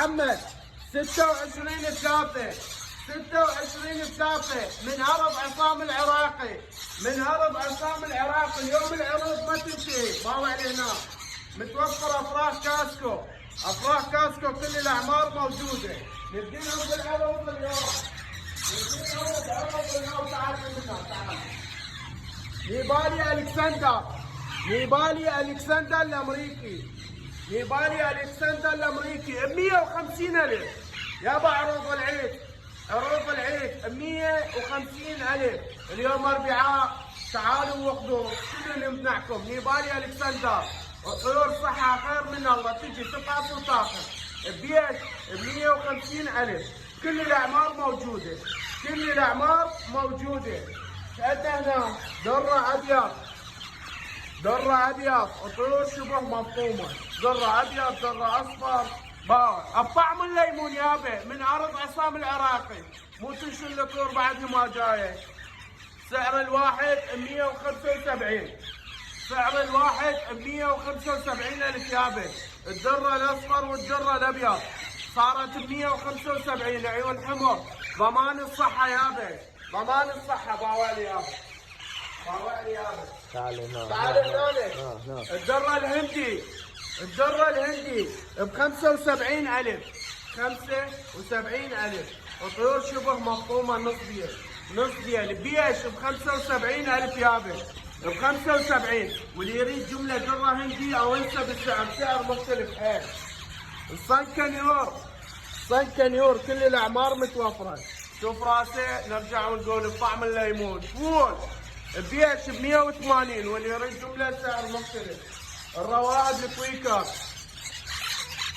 محمد 26/3 26/3 من هرب عصام العراقي، من هرب عصام العراقي. اليوم العروض ما تنتهي، باوع هنا متوفر افراح كاسكو، افراح كاسكو كل الاعمار موجوده. نديهم بالعروض اليوم، نديهم بالعروض اليوم. تعال منا تعال. نيبالي الكسندر، نيبالي الكسندر الامريكي، نيبالي الكسندر الامريكي ب 150,000. يابا عروض العيد، عروض العيد ب 150,000. اليوم اربعاء، تعالوا واخذوا كل اللي يمنعكم. نيبالي الكسندر طيور صحة خير من الله، تجي تفحص وتاخذ ببيت ب 150,000. كل الاعمار موجودة، كل الاعمار موجودة. عندنا هنا درة ابيض، درة ابيض وطيور شبه مفطومة، درة ابيض، درة اصفر، باور. الطعم الليمون يابا من عرض عصام العراقي، مو تنشن الطيور بعد ما جاية. سعر الواحد 175، سعر الواحد 175,000 يابا. الدرة الاصفر والدرة الابيض صارت ب 175. عيون حمر، ضمان الصحة يابا، ضمان الصحة. باوعلي يابا، باوعلي يابا. تعال هنا، تعال هنا. الدرة الهندي، الدرة الهندي ب 75,000، 75,000. وطيور شبه مفطومة نصبية، نصبية البيش ب 75,000 يابا، ب 75. واللي يريد جملة درة هندي او انسى بالسعر، سعر مختلف حيل. الصنكنيور، صنكنيور كل الاعمار متوفرة. شوف راسه، نرجع ونقول بطعم الليمون. فول بيش ب 180، واللي يريد جملة سعر مختلف. الروائد الكويكر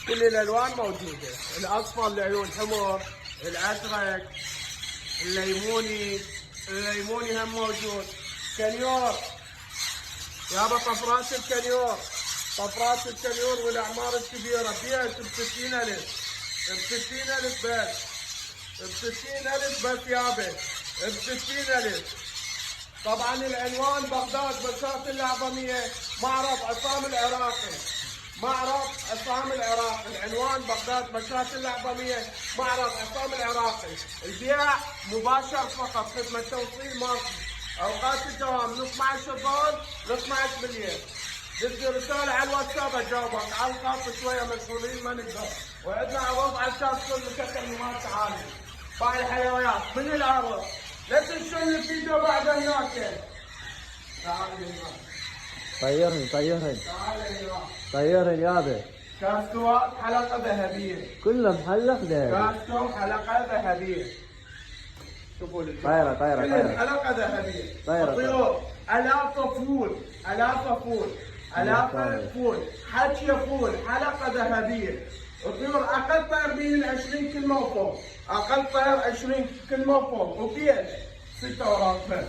كل الالوان موجودة، الاصفر لعيون حمر، الازرق، الليموني، الليموني هم موجود. كنيور يابا، طفرات الكنيور، طفرات الكنيور والاعمار الكبيرة. بيش ب 60,000، ب 60,000 بس، ب 60,000 بس يابا، ب 60,000. طبعا العنوان بغداد بساط الاعظميه، معرض عصام العراقي، معرض عصام العراقي. العنوان بغداد بساط الاعظميه، معرض عصام العراقي. البيع مباشر فقط، خدمه توصيل ماكو. اوقات الدوام من 12 الظهر ل 12 بالليل. دز رساله على الواتساب اجاوبك. على الخط شويه مشغولين ما نقدر. وعندنا عروض على الشاشه كل مكالمات عاليه. باقي الحلويات من العرض. لا تنسون الفيديو بعد هناك. تعال هنا. طيرني طيرني، تعال هنا. طيرني يابا. كاسكوات حلقة ذهبية، كله محلق ذهبي. كاسكو حلقة ذهبية. شوفوا طايرة طايرة طايرة، حلقة ذهبية. طايرة طيور آلاف فول، آلاف فول، آلاف فول، حكي فول، حلقة ذهبية. الطيور أقل طير بين 20 كلمة وفوق، أقل طير 20 كلمة وفوق. وبيش 6 أوراق بس،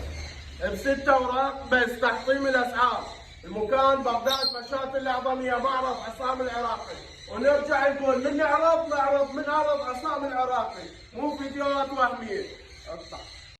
ب6 أوراق بس. تحطيم الأسعار. المكان بغداد مشاة الأعظمية، معرض عصام العراقي. ونرجع نقول من نعرض، من عرض عصام العراقي، مو فيديوهات وهمية. اقطع.